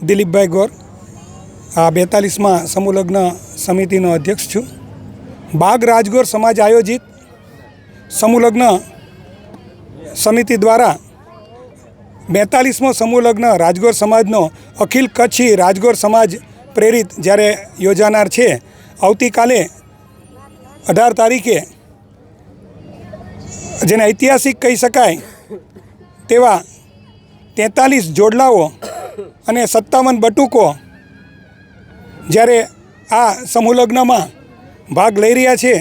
દિલીપભાઈ ગોર, આ 42માં સમૂહ લગ્ન સમિતિનો અધ્યક્ષ છું. બાગ રાજગોર સમાજ આયોજિત સમૂહ લગ્ન સમિતિ દ્વારા 42મો સમૂહ લગ્ન રાજગોર સમાજનો અખિલ કચ્છી રાજગોર સમાજ પ્રેરિત જ્યારે યોજાનાર છે, આવતીકાલે 18 તારીખે, જેને ઐતિહાસિક કહી શકાય તેવા 43 જોડલાઓ અને 57 બટુકો જ્યારે આ સમૂહ લગ્નમાં ભાગ લઈ રહ્યા છે,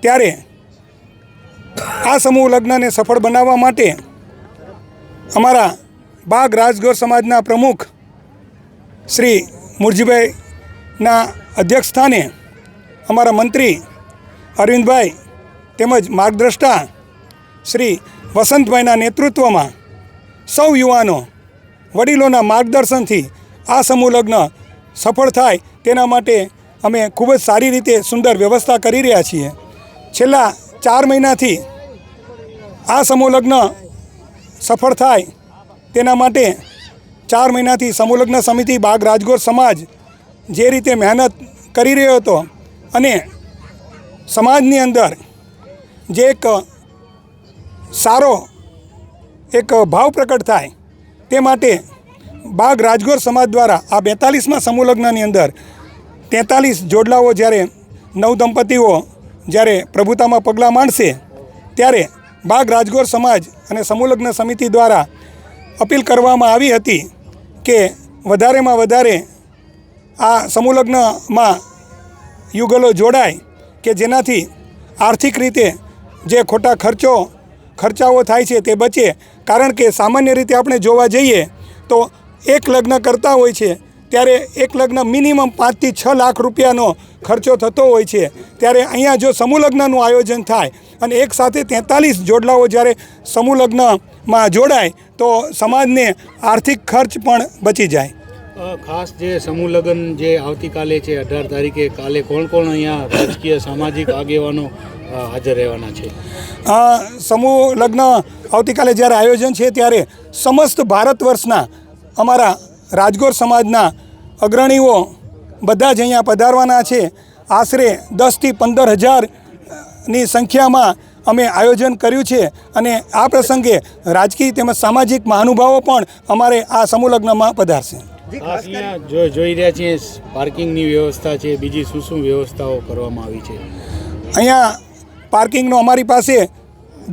ત્યારે આ સમૂહ લગ્નને સફળ બનાવવા માટે અમારા બાગ રાજગોર સમાજના પ્રમુખ શ્રી મુરજીભાઈના અધ્યક્ષ સ્થાને અમારા મંત્રી અરવિંદભાઈ તેમજ માર્ગદ્રષ્ટા શ્રી વસંતભાઈના નેતૃત્વમાં સૌ યુવાનો વડીલોના માર્ગદર્શનથી આ સમૂહ લગ્ન સફળ થાય તેના માટે અમે ખૂબ જ સારી રીતે સુંદર વ્યવસ્થા કરી રહ્યા છીએ. છેલ્લા 4 મહિનાથી આ સમૂહ લગ્ન સફળ થાય તેના માટે 4 મહિનાથી સમૂહ લગ્ન સમિતિ બાગ રાજગોર સમાજ જે રીતે મહેનત કરી રહ્યો હતો અને સમાજની અંદર જે એક સારો એક ભાવ પ્રકટ થાય તે માટે બાગ રાજગોર સમાજ દ્વારા આ 42મા સમૂહ લગ્નની અંદર 43 જોડલાઓ જ્યારે નવદંપતીઓ જ્યારે પ્રભુતામાં પગલાં માંડશે, ત્યારે બાગ રાજગોર સમાજ અને સમૂહ લગ્ન સમિતિ દ્વારા અપીલ કરવામાં આવી હતી કે વધારેમાં વધારે આ સમૂહ લગ્નમાં યુગલો જોડાય કે જેનાથી આર્થિક રીતે જે ખોટા ખર્ચાઓ થાય છે તે બચે. કારણ કે સામાન્ય રીતે આપણે જોવા જઈએ તો એક લગ્ન કરતા હોય છે ત્યારે એક લગ્ન મિનિમમ 5 થી 6 લાખ રૂપિયાનો ખર્ચો થતો હોય છે. ત્યારે અહીંયા જો સમૂહ લગ્નનું આયોજન થાય અને એક સાથે 43 જોડલાઓ જ્યારે સમૂહ લગ્નમાં જોડાય તો સમાજને આર્થિક ખર્ચ પણ બચી જાય. ખાસ જે સમૂહ લગ્ન જે આવતીકાલે છે 18 તારીખે, કાલે કોણ કોણ અહીંયા રાજકીય સામાજિક આગેવાનો હાજર રહેવાના છે? સમૂહ લગ્ન આવતીકાલે જ્યારે આયોજન છે ત્યારે સમસ્ત ભારત વર્ષના અમારા રાજગોર સમાજના અગ્રણીઓ બધા જ અહીંયા પધારવાના છે. આશરે 10 થી 15,000ની સંખ્યામાં અમે આયોજન કર્યું છે અને આ પ્રસંગે રાજકીય તેમજ સામાજિક મહાનુભાવો પણ અમારે આ સમૂહ લગ્નમાં પધારશે. અહીંયા જોઈ રહ્યા છીએ પાર્કિંગની વ્યવસ્થા છે, બીજી શું વ્યવસ્થાઓ કરવામાં આવી છે? અહીંયા પાર્કિંગનો અમારી પાસે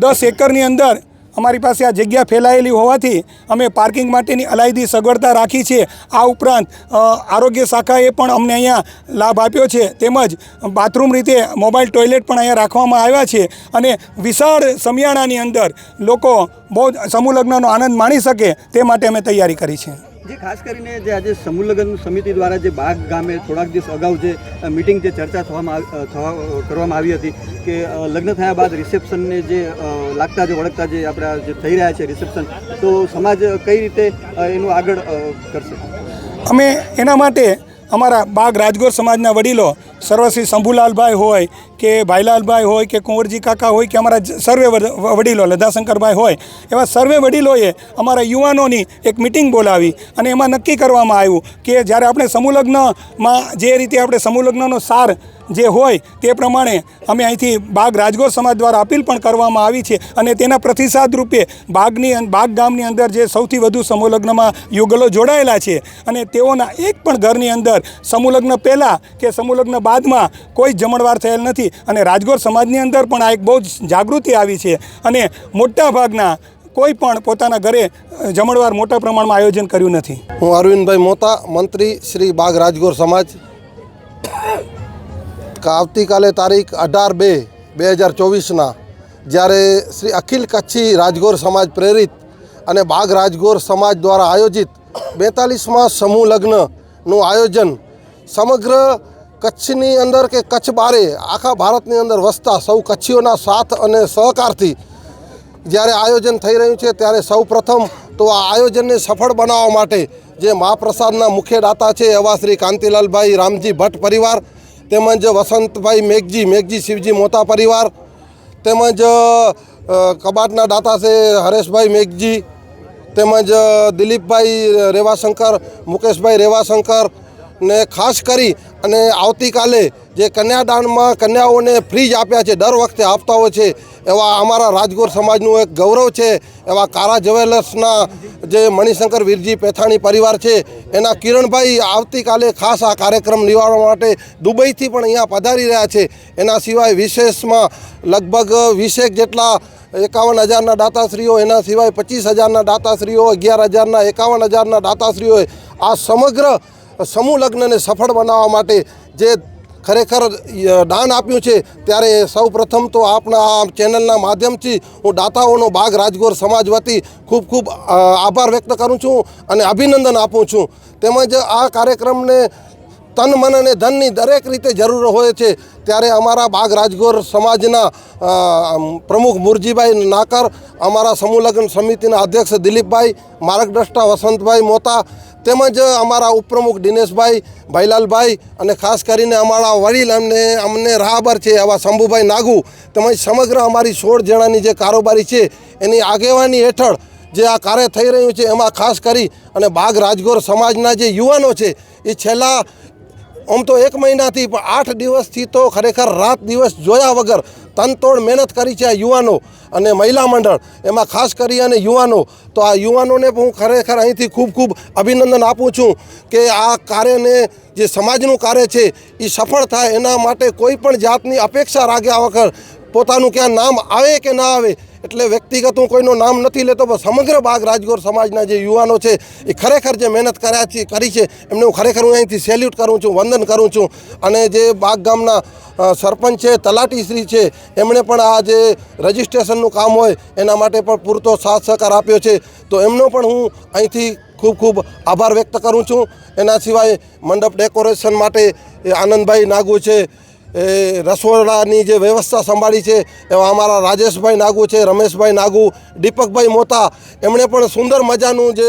10 એકરની અંદર અમારી પાસે આ જગ્યા ફેલાયેલી હોવાથી અમે પાર્કિંગ માટેની અલાયદી સગવડતા રાખી છે. આ ઉપરાંત આરોગ્ય શાખાએ પણ અમને અહીંયા લાભ આપ્યો છે, તેમજ બાથરૂમ રીતે મોબાઈલ ટોયલેટ પણ અહીંયા રાખવામાં આવ્યા છે અને વિશાળ સમિયાણાની અંદર લોકો બહુ સમૂહ લગ્નનો આનંદ માણી શકે તે માટે અમે તૈયારી કરી છે. જે ખાસ કરીને જે આજે સમૂહ લગ્ન સમિતિ દ્વારા જે બાગ ગામે થોડાક દિવસ અગાઉ જે મિટિંગ જે ચર્ચા કરવામાં આવી હતી કે લગ્ન થયા બાદ રિસેપ્શનને જે લાગતા જે વળગતા જે આપણા જે થઈ રહ્યા છે રિસેપ્શન, તો સમાજ કઈ રીતે એનું આગળ કરશે? અમે એના માટે અમારા બાગ રાજગોર સમાજના વડીલો સર્વશ્રી શંભુલાલભાઈ હોય કે ભાઈલાલભાઈ હોય કે કુંવરજી કાકા હોય કે અમારા સર્વે વડીલો લધાશંકરભાઈ હોય, એવા સર્વે વડીલોએ અમારા યુવાનોની એક મિટિંગ બોલાવી અને એમાં નક્કી કરવામાં આવ્યું કે જ્યારે આપણે સમૂહ લગ્નમાં જે રીતે આપણે સમૂહ લગ્નનો સાર જે હોય તે પ્રમાણે અમે અહીંથી બાગ રાજગોર સમાજ દ્વારા અપીલ પણ કરવામાં આવી છે અને તેના પ્રતિસાદ રૂપે બાગ ગામની અંદર જે સૌથી વધુ સમૂહ લગ્નમાં યુગલો જોડાયેલા છે અને તેઓના એક પણ ઘરની અંદર સમૂહ લગ્ન પહેલાં કે સમૂહ લગ્ન બાદમાં કોઈ જમણવાર થયેલ નથી અને રાજગોર સમાજની અંદર પણ આ એક બહુ જ જાગૃતિ આવી છે અને મોટા ભાગના કોઈ પણ પોતાના ઘરે જમણવાર મોટા પ્રમાણમાં આયોજન કર્યું નથી. હું અરવિંદભાઈ મોતા, મંત્રી શ્રી બાગ રાજગોર સમાજ. આવતીકાલે તારીખ 18/2/2024ના જ્યારે શ્રી અખિલ કચ્છી રાજગોર સમાજ પ્રેરિત અને બાગ રાજગોર સમાજ દ્વારા આયોજિત 42મા સમૂહ લગ્નનું આયોજન સમગ્ર કચ્છની અંદર કે કચ્છ બારે આખા ભારતની અંદર વસતા સૌ કચ્છીઓના સાથ અને સહકારથી જ્યારે આયોજન થઈ રહ્યું છે, ત્યારે સૌ પ્રથમ તો આ આયોજનને સફળ બનાવવા માટે જે મહાપ્રસાદના મુખ્ય દાતા છે એવા શ્રી કાંતિલાલભાઈ રામજી ભટ્ટ પરિવાર, તેમજ વસંતભાઈ મેઘજી શિવજી મોતા પરિવાર, તેમજ કબાટના દાતા છે હરેશભાઈ મેઘજી, તેમજ દિલીપભાઈ રેવાશંકર, મુકેશભાઈ રેવાશંકર ને ખાસ કરી અને આવતીકાલે જે કન્યાદાનમાં કન્યાઓને ફ્રીજ આપ્યા છે, દર વખતે આપતા હોય છે, એવા અમારા રાજગોર સમાજનું એક ગૌરવ છે એવા કારા જ્વેલર્સના જે મણિશંકર વીરજી પેથાણી પરિવાર છે એના કિરણભાઈ આવતીકાલે ખાસ આ કાર્યક્રમ નિવારવા માટે દુબઈથી પણ અહીંયા પધારી રહ્યા છે. એના સિવાય વિશેષમાં લગભગ 20 જેટલા 51,000ના દાતાશ્રીઓ, એના સિવાય 25,000ના દાતાશ્રીઓ, 11,000ના, 51,000ના દાતાશ્રીઓએ આ સમગ્ર સમૂહ લગ્નને સફળ બનાવવા માટે જે ખરેખર દાન આપ્યું છે. ત્યારે સૌ પ્રથમ તો આપણા આ ચેનલના માધ્યમથી હું દાતાઓનો બાગ રાજગોર સમાજ વતી ખૂબ ખૂબ આભાર વ્યક્ત કરું છું અને અભિનંદન આપું છું. તેમજ આ કાર્યક્રમને તન મન અને ધનની દરેક રીતે જરૂર હોય છે. ત્યારે અમારા બાગ રાજગોર સમાજના પ્રમુખ મુરજીભાઈ નાકર, અમારા સમૂહ લગ્ન સમિતિના અધ્યક્ષ દિલીપભાઈ, માર્ગદર્શક વસંતભાઈ મોતા, તેમજ અમારા ઉપપ્રમુખ દિનેશભાઈ, ભાઈલાલભાઈ અને ખાસ કરીને અમારા વડીલ અમને રાહબર છે એવા શંભુભાઈ નાગુ, તેમજ સમગ્ર અમારી 16 જણાની જે કારોબારી છે એની આગેવાની હેઠળ જે આ કાર્ય થઈ રહ્યું છે, એમાં ખાસ કરી અને બાગ રાજગોર સમાજના જે યુવાનો છે એ છેલ્લા આમ તો 1 મહિનાથી પણ 8 દિવસથી તો ખરેખર રાત દિવસ જોયા વગર તનતોડ મહેનત કરી છે આ યુવાનો અને મહિલા મંડળ, એમાં ખાસ કરી અને યુવાનો. તો આ યુવાનોને હું ખરેખર અહીંથી ખૂબ ખૂબ અભિનંદન આપું છું કે આ કાર્યને જે સમાજનું કાર્ય છે એ સફળ થાય એના માટે કોઈ પણ જાતની અપેક્ષા રાખ્યા વગર પોતાનું ક્યાં નામ આવે કે ના આવે એટલે વ્યક્તિગત હું કોઈનું નામ નથી લેતો, પણ સમગ્ર બાગ રાજગોર સમાજના જે યુવાનો છે એ ખરેખર જે મહેનત કરી છે એમને હું ખરેખર અહીંથી સેલ્યુટ કરું છું, વંદન કરું છું. અને જે બાગ ગામના સરપંચ છે, તલાટીશ્રી છે, એમણે પણ આ જે રજિસ્ટ્રેશનનું કામ હોય એના માટે પણ પૂરતો સાથ સહકાર આપ્યો છે. તો એમનો પણ હું અહીંથી ખૂબ ખૂબ આભાર વ્યક્ત કરું છું. એના સિવાય મંડપ ડેકોરેશન માટે આનંદભાઈ નાગુ છે, એ રસોડાની જે વ્યવસ્થા સંભાળી છે એવા અમારા રાજેશભાઈ નાગુ છે, રમેશભાઈ નાગુ, દીપકભાઈ મોતા, એમણે પણ સુંદર મજાનું જે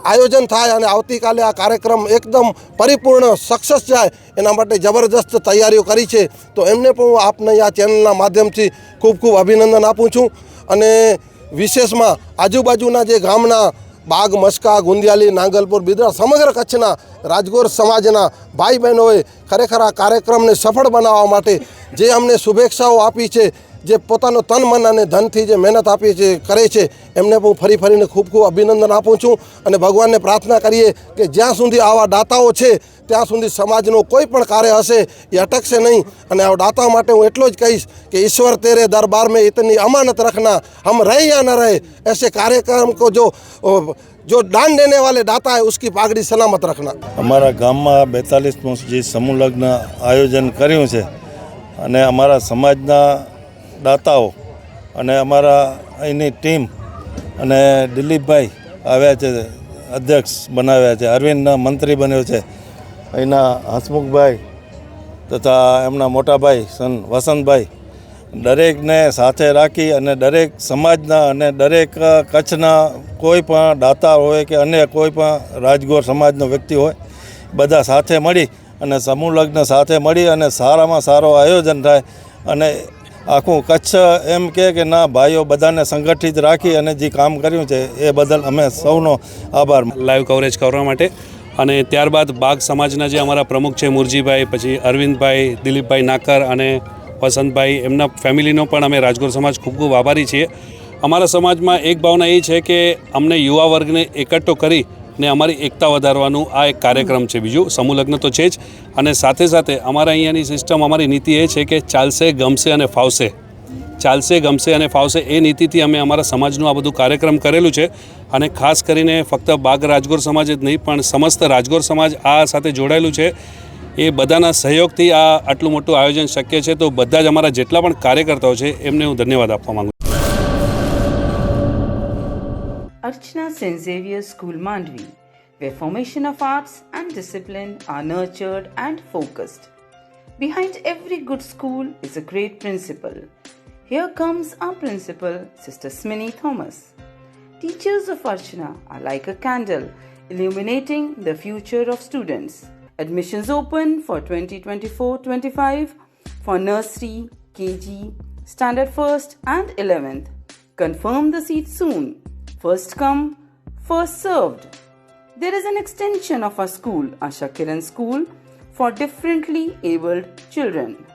આયોજન થાય અને આવતીકાલે આ કાર્યક્રમ એકદમ પરિપૂર્ણ સક્સેસ જાય એના માટે જબરદસ્ત તૈયારીઓ કરી છે. તો એમને પણ હું આપને આ ચેનલના માધ્યમથી ખૂબ ખૂબ અભિનંદન આપું છું. અને વિશેષમાં આજુબાજુના જે ગામના બાગ, મસ્કા, ગુંદિયાલી, નાંગલપુર, બિદરા, સમગ્ર કચ્છના રાજગોર સમાજના ભાઈ બહેનોએ ખરેખર આ કાર્યક્રમને સફળ બનાવવા માટે જે અમને શુભેચ્છાઓ આપી છે, જે પોતાનો તન મન અને ધનથી જે મહેનત આપી છે કરે છે, એમને હું ફરીને ખૂબ ખૂબ અભિનંદન આપું છું. અને ભગવાનને પ્રાર્થના કરીએ કે જ્યાં સુધી આવા દાતાઓ છે ત્યાં સુધી સમાજનો કોઈ પણ કાર્ય હશે એ અટકશે નહીં. અને આ દાતાઓ માટે હું એટલો જ કહીશ કે ઈશ્વર તેરે દરબાર में इतनी अमानत रखना, हम रहे या न रहे, ऐसे कार्यक्रम को जो दान देने वाले दाता है उसकी पागड़ी सलामत रखना. અમારા ગામમાં 42મું જે સમૂહ લગ્ન આયોજન કર્યું છે અને અમારા સમાજના દાતાઓ અને અમારા અહીંની ટીમ અને દિલીપભાઈ આવ્યા છે, અધ્યક્ષ બનાવ્યા છે, અરવિંદ મંત્રી બન્યો છે, અહીંના હસમુખભાઈ તથા એમના મોટાભાઈ સન વસંતભાઈ, દરેકને સાથે રાખી અને દરેક સમાજના અને દરેક કચ્છના કોઈ પણ દાતા હોય કે અન્ય કોઈ પણ રાજગોર સમાજનો વ્યક્તિ હોય, બધા સાથે મળી અને સમૂહ લગ્ન સાથે મળી અને સારામાં સારો આયોજન થાય અને આખું કચ્છ એમ કે ના ભાઈઓ બધાને સંગઠિત રાખી અને જે કામ કર્યું છે એ બદલ અમે સૌનો આભાર. લાઈવ કવરેજ કરવા માટે અને ત્યારબાદ બાગ સમાજના જે અમારા પ્રમુખ છે મુરજીભાઈ, પછી અરવિંદભાઈ, દિલીપભાઈ નાકર અને વસંતભાઈ, એમના ફેમિલીનો પણ અમે રાજગોર સમાજ ખૂબ ખૂબ આભારી છીએ. અમારા સમાજમાં એક ભાવના એ છે કે અમને યુવા વર્ગને એકઠો કરી ને અમારી એકતા વધારવાનું આ એક કાર્યક્રમ છે. બીજું સમૂહ લગ્ન તો છે જ, અને સાથે સાથે અમારા અહીંયાની સિસ્ટમ, અમારી નીતિ એ છે કે ચાલશે, ગમશે અને ફાવશે. ચાલશે, ગમશે અને ફાવશે એ નીતિથી અમે અમારા સમાજનું આ બધું કાર્યક્રમ કરેલું છે. અને ખાસ કરીને ફક્ત બાગ રાજગોર સમાજ જ નહીં પણ સમસ્ત રાજગોર સમાજ આ સાથે જોડાયેલું છે. એ બધાના સહયોગથી આ આટલું મોટું આયોજન શક્ય છે. તો બધા જ અમારા જેટલા પણ કાર્યકર્તાઓ છે એમને હું ધન્યવાદ આપવા માંગુ છું. Archana St. Xavier School Mandvi, where formation of arts and discipline are nurtured and focused. Behind every good school is a great principal. Here comes our principal, Sister Sminny Thomas. Teachers of Archana are like a candle illuminating the future of students. Admissions open for 2024-25 for nursery, KG, standard 1st and 11th. Confirm the seat soon. First come, first served. There is an extension of our school, Asha Kiran School, for differently abled children.